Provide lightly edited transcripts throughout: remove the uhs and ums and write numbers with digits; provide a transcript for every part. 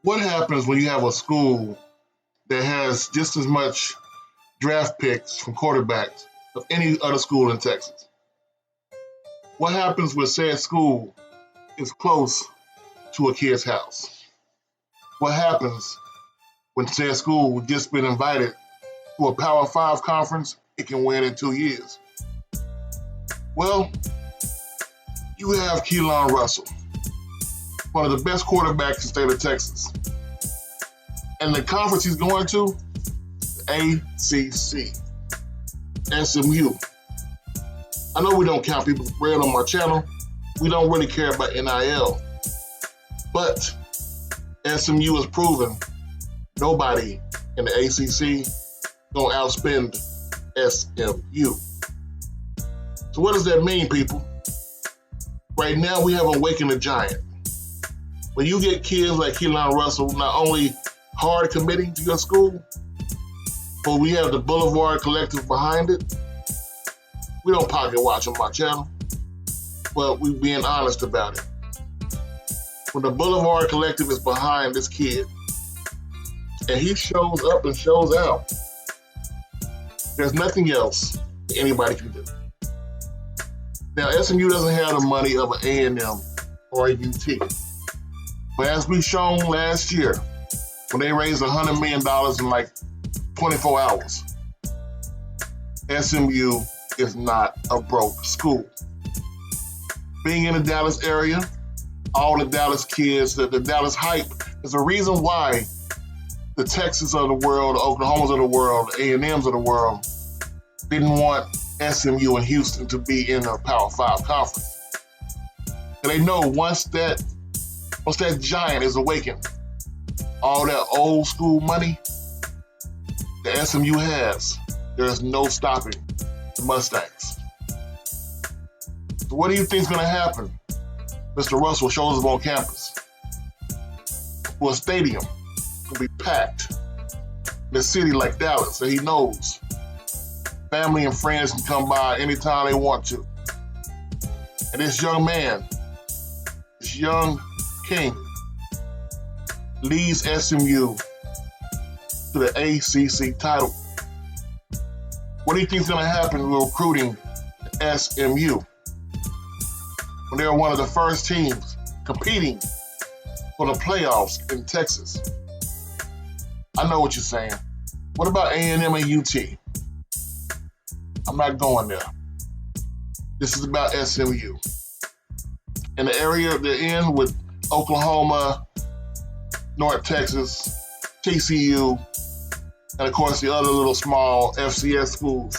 What happens when you have a school that has just as much draft picks from quarterbacks of any other school in Texas? What happens when said school is close to a kid's house? What happens when said school just been invited to a Power 5 conference it can win in 2 years? Well, you have KEELON Russell, one of the best quarterbacks in the state of Texas. And the conference he's going to, the ACC, SMU. I know we don't count people's bread on my channel. We don't really care about NIL. But SMU has proven nobody in the ACC gonna outspend SMU. So what does that mean, people? Right now we have awakened a giant. When you get kids like KEELON Russell not only hard committing to your school, but we have the Boulevard Collective behind it. We don't pocket watch on my channel, but we being honest about it. When the Boulevard Collective is behind this kid, and he shows up and shows out, there's nothing else that anybody can do. Now, SMU doesn't have the money of an A&M or a UT. But as we've shown last year, when they raised $100 million in like 24 hours, SMU is not a broke school. Being in the Dallas area, all the Dallas kids, the Dallas hype is the reason why the Texas of the world, the Oklahomas of the world, the A&Ms of the world didn't want SMU and Houston to be in a Power 5 conference. And they know once that giant is awakened, all that old school money that SMU has, there's no stopping the Mustangs. So what do you think is going to happen? Mr. Russell shows up on campus. Well, a stadium will be packed in a city like Dallas that he knows. Family and friends can come by anytime they want to. And this young man, this young king, leads SMU to the ACC title. What do you think is going to happen with recruiting SMU when they're one of the first teams competing for the playoffs in Texas? I know what you're saying. What about A&M and UT? I'm not going there. This is about SMU. In the area they're in with Oklahoma, North Texas, TCU, and of course the other little small FCS schools,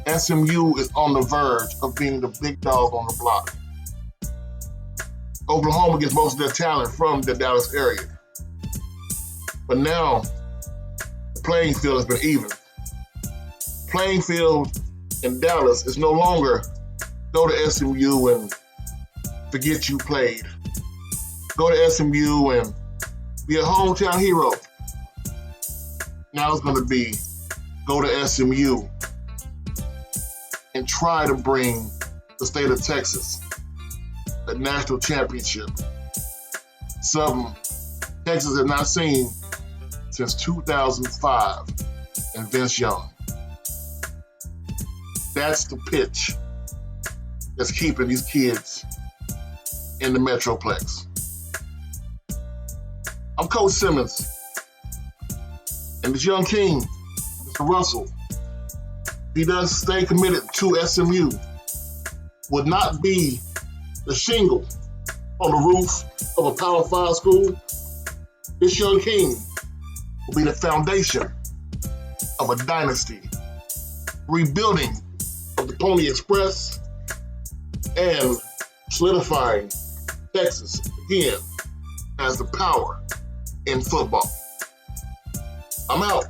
SMU is on the verge of being the big dog on the block. Oklahoma gets most of their talent from the Dallas area. But now, the playing field has been even. The playing field in Dallas is no longer go to SMU and forget you played. Go to SMU and be a hometown hero. Now it's going to be go to SMU and try to bring the state of Texas a national championship. Something Texas has not seen since 2005 and Vince Young. That's the pitch that's keeping these kids in the Metroplex. I'm Coach Simmons, and this young king, Mr. Russell, he does stay committed to SMU, would not be the shingle on the roof of a Power 5 school. This young king will be the foundation of a dynasty, rebuilding of the Pony Express, and solidifying Texas again as the power in football. I'm out.